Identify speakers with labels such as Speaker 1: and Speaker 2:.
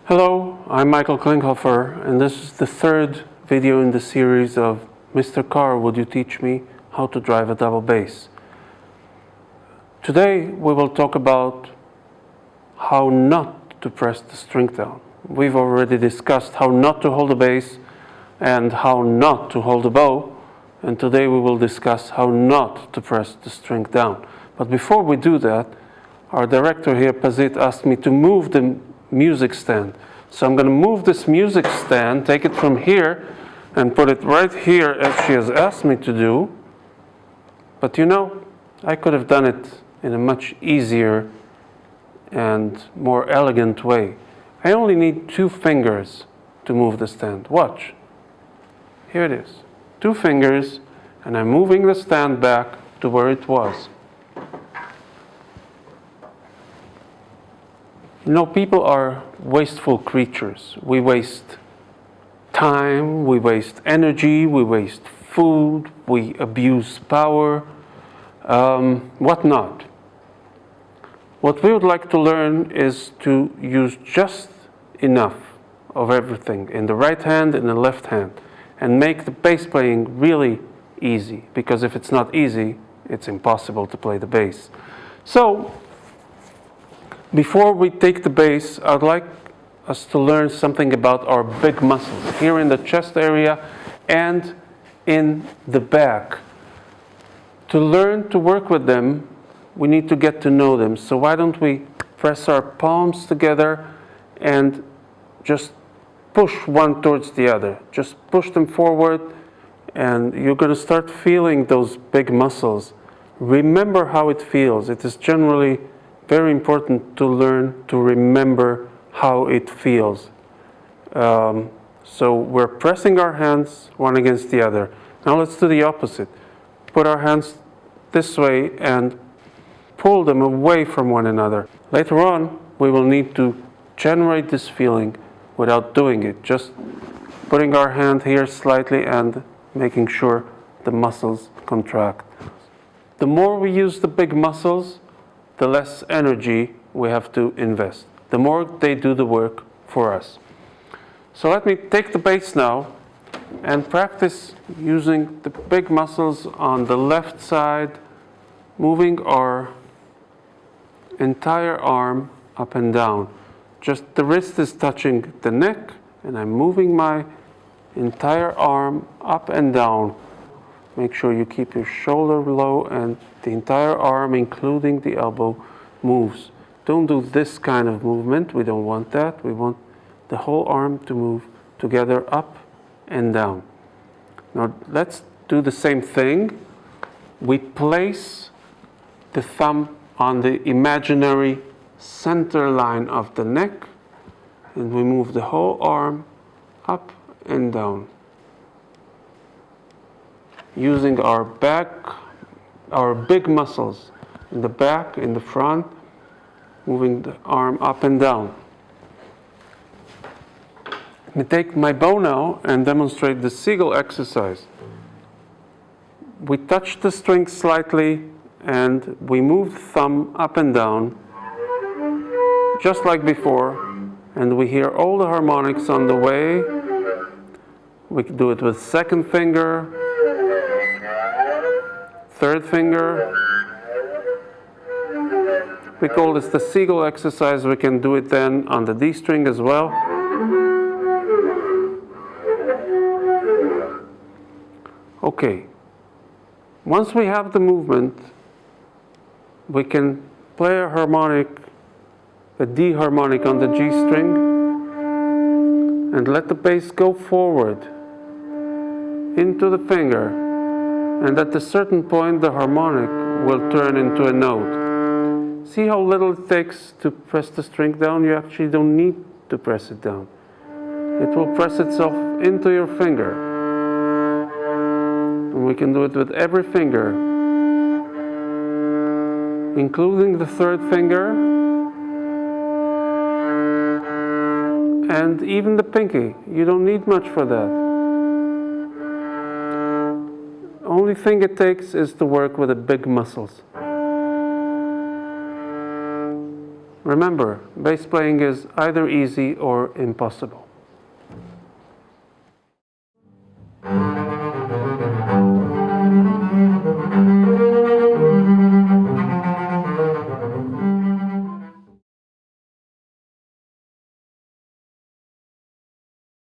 Speaker 1: Hello, I'm Michael Klinghoffer, and this is the third video in the series of Mr. Car, would you teach me how to drive a double bass? Today we will talk about how not to press the string down. We've already discussed how not to hold a bass and how not to hold a bow, and today we will discuss how not to press the string down. But before we do that, our director here, Pazit, asked me to move the music stand. So I'm going to move this music stand, take it from here and put it right here as she has asked me to do. But you know, I could have done it in a much easier and more elegant way. I only need 2 fingers to move the stand. Watch. Here it is. 2 fingers, and I'm moving the stand back to where it was. You know, people are wasteful creatures. We waste time, we waste energy, we waste food, we abuse power, whatnot. What we would like to learn is to use just enough of everything in the right hand and the left hand and make the bass playing really easy, because if it's not easy, it's impossible to play the bass. So, before we take the bass, I'd like us to learn something about our big muscles here in the chest area and in the back. To learn to work with them, we need to get to know them. So why don't we press our palms together and just push one towards the other. Just push them forward, and you're going to start feeling those big muscles. Remember how it feels. It is generally very important to learn to remember how it feels. So we're pressing our hands one against the other. Now let's do the opposite. Put our hands this way and pull them away from one another. Later on, we will need to generate this feeling without doing it. Just putting our hand here slightly and making sure the muscles contract. The more we use the big muscles, the less energy we have to invest. The more they do the work for us. So let me take the bass now and practice using the big muscles on the left side, moving our entire arm up and down. Just the wrist is touching the neck, and I'm moving my entire arm up and down. Make sure you keep your shoulder low and the entire arm, including the elbow, moves. Don't do this kind of movement. We don't want that. We want the whole arm to move together up and down. Now let's do the same thing. We place the thumb on the imaginary center line of the neck, and we move the whole arm up and down. Using our back, our big muscles in the back, in the front, moving the arm up and down. Let me take my bow now and demonstrate the seagull exercise. We touch the string slightly and we move the thumb up and down, just like before, and we hear all the harmonics on the way. We can do it with second finger, third finger. We call this the seagull exercise. We can do it then on the D string as well. Okay. Once we have the movement, we can play a harmonic, a D harmonic on the G string, and let the bass go forward into the finger. And at a certain point, the harmonic will turn into a note. See how little it takes to press the string down? You actually don't need to press it down. It will press itself into your finger. And we can do it with every finger, including the third finger, and even the pinky. You don't need much for that. Only thing it takes is to work with the big muscles. remember, bass playing is either easy or impossible.